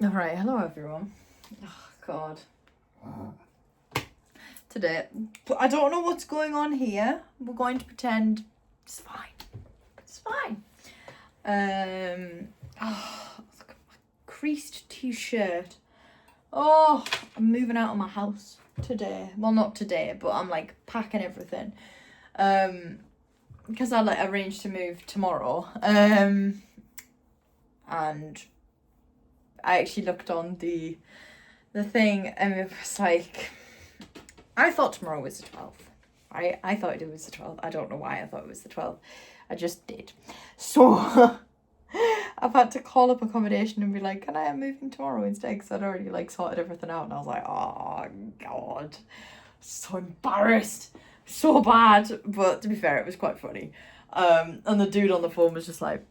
Alright, hello everyone. Oh god. Today, but I don't know what's going on here. We're going to pretend it's fine. It's fine. Look at my creased t-shirt. Oh, I'm moving out of my house today. Well, not today, but I'm like packing everything. Because I like arranged to move tomorrow. And I actually looked on the thing and it was like, I thought tomorrow was the 12th. I thought it was the 12th. I don't know why I thought it was the 12th. I just did. So I've had to call up accommodation and be like, can I have moving tomorrow instead? Because I'd already like sorted everything out and I was like, oh god, so embarrassed, so bad. But to be fair, it was quite funny. And the dude on the phone was just like,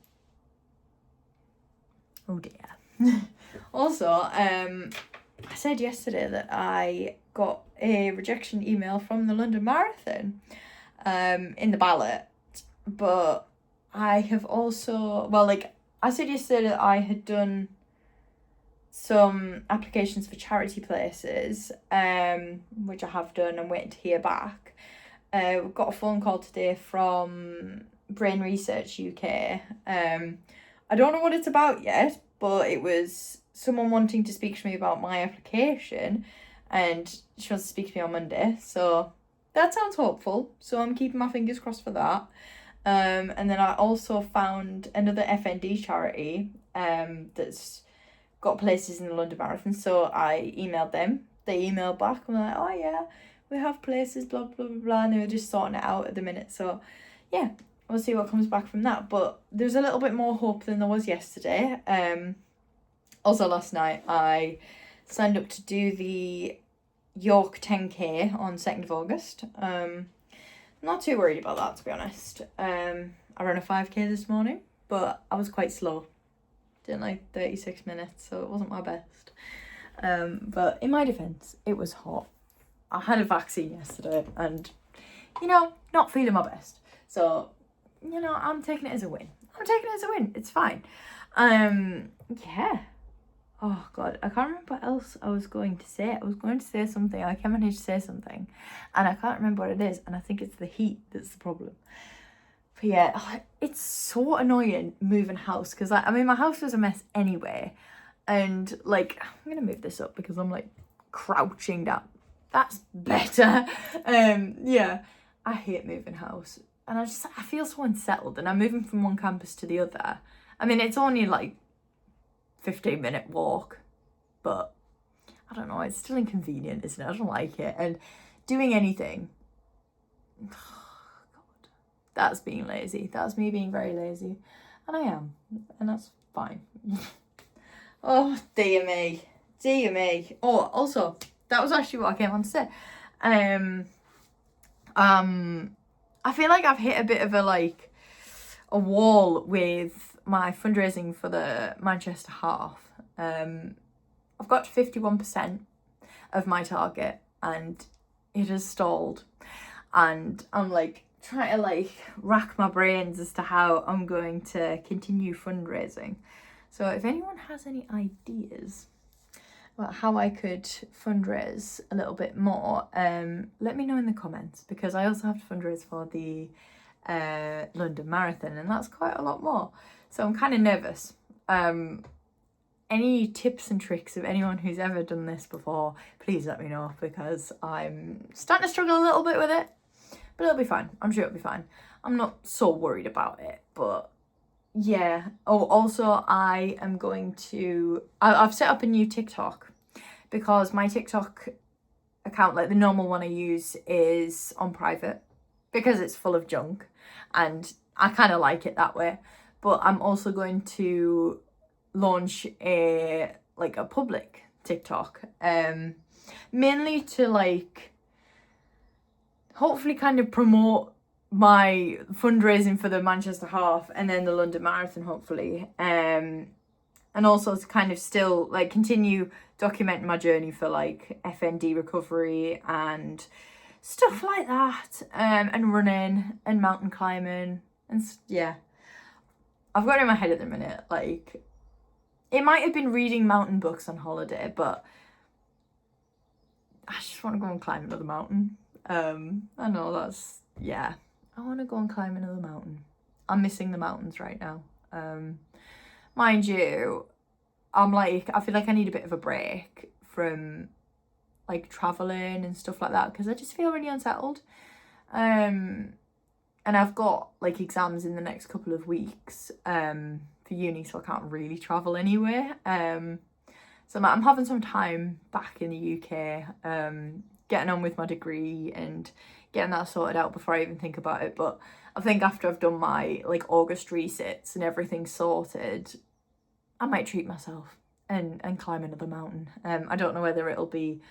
oh dear. Also, I said yesterday that I got a rejection email from the London Marathon in the ballot, but I have also, well, like I said yesterday that I had done some applications for charity places, which I have done. I'm waiting to hear back. We've got a phone call today from Brain Research UK. I don't know what it's about yet, but it was someone wanting to speak to me about my application, and she wants to speak to me on Monday, so that sounds hopeful, so I'm keeping my fingers crossed for that. And then I also found another FND charity that's got places in the London Marathon, so I emailed them. They emailed back and were like, oh yeah, we have places, blah blah blah blah, and they were just sorting it out at the minute, so yeah, we'll see what comes back from that. But there's a little bit more hope than there was yesterday. Also last night I signed up to do the York 10k on 2nd of August. Not too worried about that, to be honest. I ran a 5k this morning, but I was quite slow. Did like 36 minutes, so it wasn't my best. But in my defence, it was hot. I had a vaccine yesterday and, not feeling my best. So, I'm taking it as a win. It's fine. Yeah. Oh god, I can't remember what else I was going to say. I was going to say something. I can't manage to say something, and I can't remember what it is. And I think it's the heat that's the problem. But yeah, it's so annoying moving house because my house was a mess anyway, and like I'm gonna move this up because I'm like crouching down. That's better. Yeah, I hate moving house, and I feel so unsettled. And I'm moving from one campus to the other. I mean, it's only like 15-minute walk, but I don't know, it's still inconvenient, isn't it? I don't like it. And doing anything, god, that's being lazy. That's me being very lazy, and I am, and that's fine. Oh dear me. Oh, also, that was actually what I came on to say. I feel like I've hit a bit of a wall with my fundraising for the Manchester Half. I've got to 51% of my target and it has stalled, and I'm trying to rack my brains as to how I'm going to continue fundraising. So if anyone has any ideas about how I could fundraise a little bit more, let me know in the comments, because I also have to fundraise for the London Marathon, and that's quite a lot more. So I'm kind of nervous. Any tips and tricks of anyone who's ever done this before, please let me know, because I'm starting to struggle a little bit with it. But it'll be fine. I'm sure it'll be fine. I'm not so worried about it, but yeah. Oh, also I am going to... I've set up a new TikTok, because my TikTok account, like the normal one I use, is on private because it's full of junk, and I kind of like it that way. But I'm also going to launch a public TikTok, mainly to hopefully kind of promote my fundraising for the Manchester Half and then the London Marathon, hopefully, and also to kind of still continue documenting my journey for FND recovery and stuff like that, and running and mountain climbing, and yeah. I've got it in my head at the minute, it might have been reading mountain books on holiday, but I just want to go and climb another mountain. I know that's, yeah, I want to go and climb another mountain. I'm missing the mountains right now. Mind you, I'm like, I feel like I need a bit of a break from like traveling and stuff like that, because I just feel really unsettled. And I've got like exams in the next couple of weeks for uni, so I can't really travel anywhere. So I'm having some time back in the UK, getting on with my degree and getting that sorted out before I even think about it. But I think after I've done my like August resits and everything's sorted, I might treat myself and climb another mountain. I don't know whether it'll be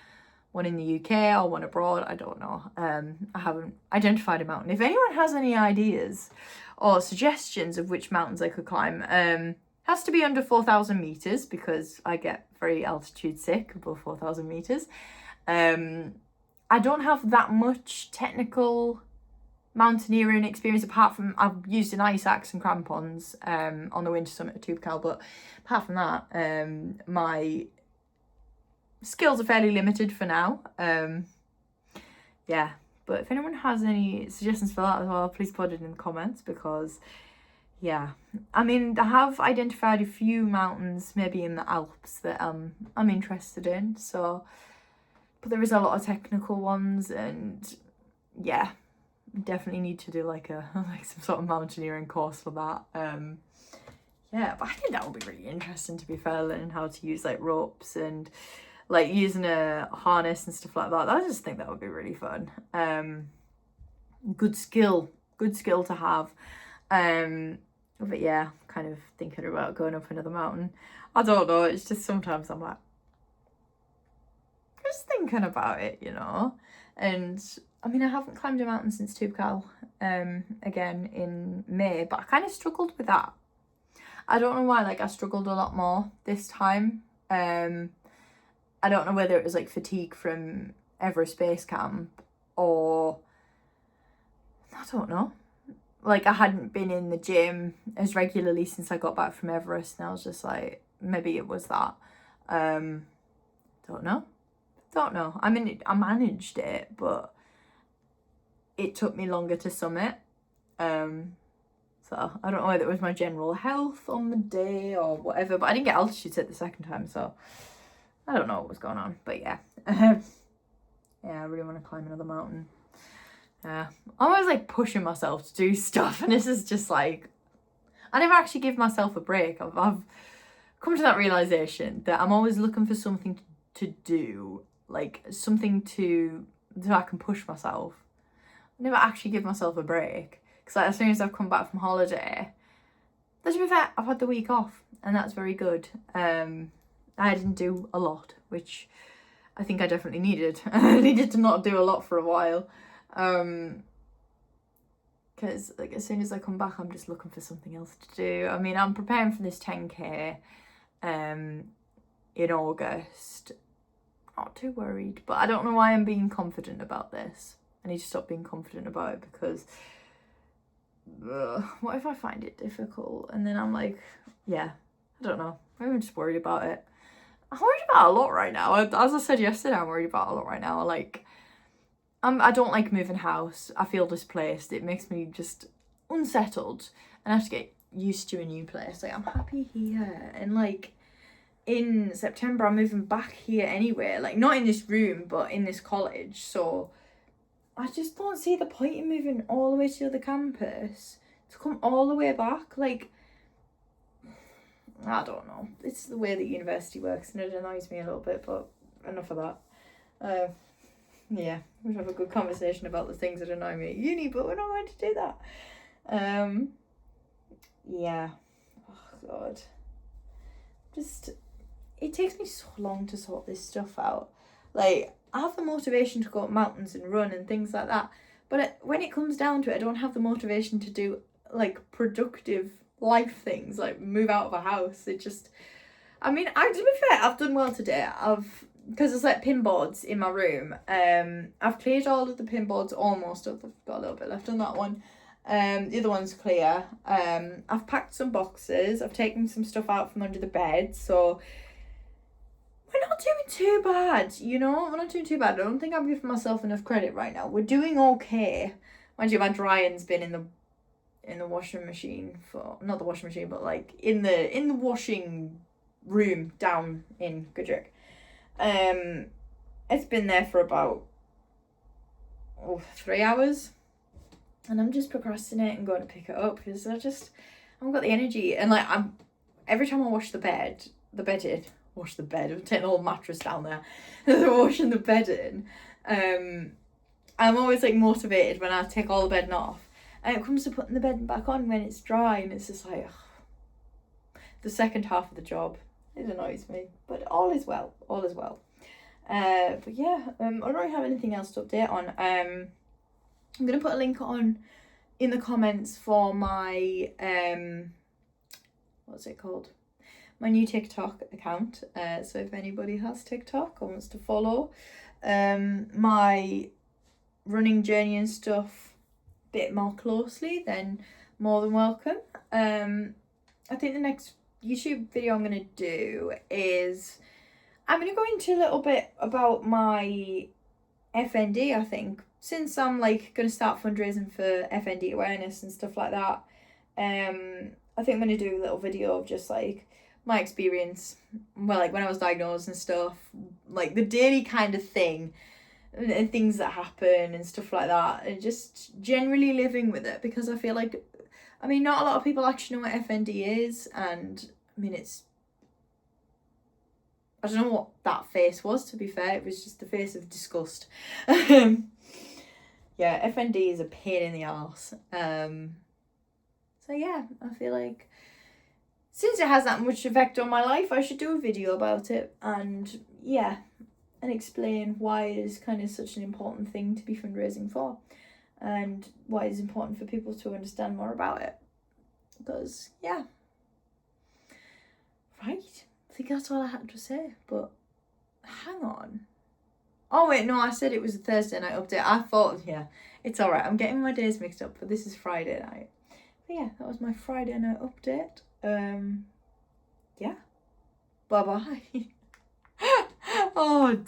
one in the UK or one abroad, I don't know. I haven't identified a mountain. If anyone has any ideas or suggestions of which mountains I could climb, has to be under 4,000 meters because I get very altitude sick above 4,000 meters. I don't have that much technical mountaineering experience apart from I've used an ice axe and crampons on the winter summit at Toubkal, but apart from that, my skills are fairly limited for now. Yeah, but if anyone has any suggestions for that as well, please put it in the comments, because yeah, I mean, I have identified a few mountains maybe in the Alps that I'm interested in, so, but there is a lot of technical ones, and yeah, definitely need to do like some sort of mountaineering course for that. Yeah, but I think that would be really interesting, to be fair, learning how to use like ropes and like using a harness and stuff like that. I just think that would be really fun. Good skill to have. But yeah, kind of thinking about going up another mountain. I don't know, it's just sometimes I'm like, just thinking about it, you know. And I mean, I haven't climbed a mountain since Toubkal again in May, but I kind of struggled with that. I don't know why, like I struggled a lot more this time. I don't know whether it was like fatigue from Everest Base Camp, or I don't know. Like I hadn't been in the gym as regularly since I got back from Everest, and I was just like, maybe it was that. Don't know. I mean, I managed it, but it took me longer to summit. So I don't know whether it was my general health on the day or whatever, but I didn't get altitude sick the second time, so I don't know what was going on. But yeah, yeah, I really want to climb another mountain. I'm always like pushing myself to do stuff, and this is just like, I never actually give myself a break. I've come to that realization that I'm always looking for something to do, like something that I can push myself. I never actually give myself a break, because like, as soon as I've come back from holiday, but to be fair, I've had the week off, and that's very good. I didn't do a lot, which I think I definitely needed. I needed to not do a lot for a while. Because like as soon as I come back, I'm just looking for something else to do. I mean, I'm preparing for this 10k in August. Not too worried, but I don't know why I'm being confident about this. I need to stop being confident about it, because what if I find it difficult? And then I'm like, yeah, I don't know. I'm just worried about it. I'm worried about a lot right now. As I said yesterday, I'm worried about a lot right now. Like, I don't like moving house. I feel displaced. It makes me just unsettled, and I have to get used to a new place. Like, I'm happy here, and like in September I'm moving back here anyway. Like, not in this room, but in this college. So I just don't see the point in moving all the way to the other campus to come all the way back. Like, I don't know. It's the way that university works, and it annoys me a little bit, but enough of that. Yeah, we'll have a good conversation about the things that annoy me at uni, but we're not going to do that. Yeah. Oh, God. Just, it takes me so long to sort this stuff out. Like, I have the motivation to go up mountains and run and things like that, but when it comes down to it, I don't have the motivation to do, like, productive life things, like move out of a house. It just, I mean, to be fair, I've done well today. Because there's like pin boards in my room, I've cleared all of the pin boards almost. I've got a little bit left on that one. The other one's clear. I've packed some boxes. I've taken some stuff out from under the bed, so we're not doing too bad, you know? We're not doing too bad. I don't think I'm giving myself enough credit right now. We're doing okay. Mind you, my drying's been in the washing machine for, not the washing machine, but like in the washing room down in Goodrick. It's been there for about 3 hours, and I'm just procrastinating going to pick it up because I haven't got the energy. And like, every time I wash the bed, I'm taking the whole mattress down there, washing the bed in. I'm always like motivated when I take all the bedding off, and it comes to putting the bedding back on when it's dry, and it's just like, ugh. The second half of the job, it annoys me, but all is well. But yeah, I don't really have anything else to update on. I'm gonna put a link on in the comments for my what's it called? My new TikTok account. So if anybody has TikTok or wants to follow my running journey and stuff a bit more closely, then more than welcome. I think the next YouTube video I'm gonna do is I'm going to go into a little bit about my FND, I think. Since I'm like going to start fundraising for FND awareness and stuff like that, I think I'm going to do a little video of just like my experience, well, like when I was diagnosed and stuff, like the daily kind of thing and things that happen and stuff like that, and just generally living with it, because I feel like, I mean, not a lot of people actually know what FND is, and I mean, I don't know what that face was, to be fair. It was just the face of disgust. Yeah, FND is a pain in the arse. So yeah, I feel like since it has that much effect on my life, I should do a video about it, and yeah, and explain why it is kind of such an important thing to be fundraising for, and why it's important for people to understand more about it. Because yeah, right. I think that's all I had to say, but hang on. Oh wait, no, I said it was a Thursday night update. I thought, yeah, it's alright. I'm getting my days mixed up, but this is Friday night. But yeah, that was my Friday night update. Yeah. Bye-bye. Oh